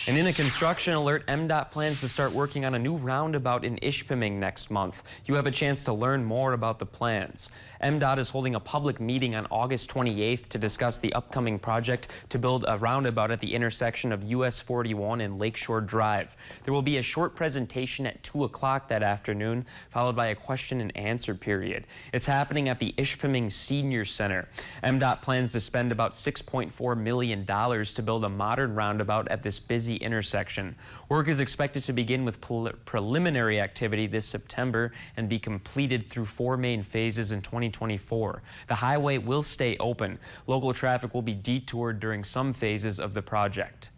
And in a construction alert, MDOT plans to start working on a new roundabout in Ishpeming next month. You have a chance to learn more about the plans. MDOT is holding a public meeting on August 28th to discuss the upcoming project to build a roundabout at the intersection of US 41 and Lakeshore Drive. There will be a short presentation at 2 o'clock that afternoon, followed by a question and answer period. It's happening at the Ishpeming Senior Center. MDOT plans to spend about $6.4 million to build a modern roundabout at this busy intersection. Work is expected to begin with preliminary activity this September and be completed through 4 main phases in 2024. The highway will stay open. Local traffic will be detoured during some phases of the project.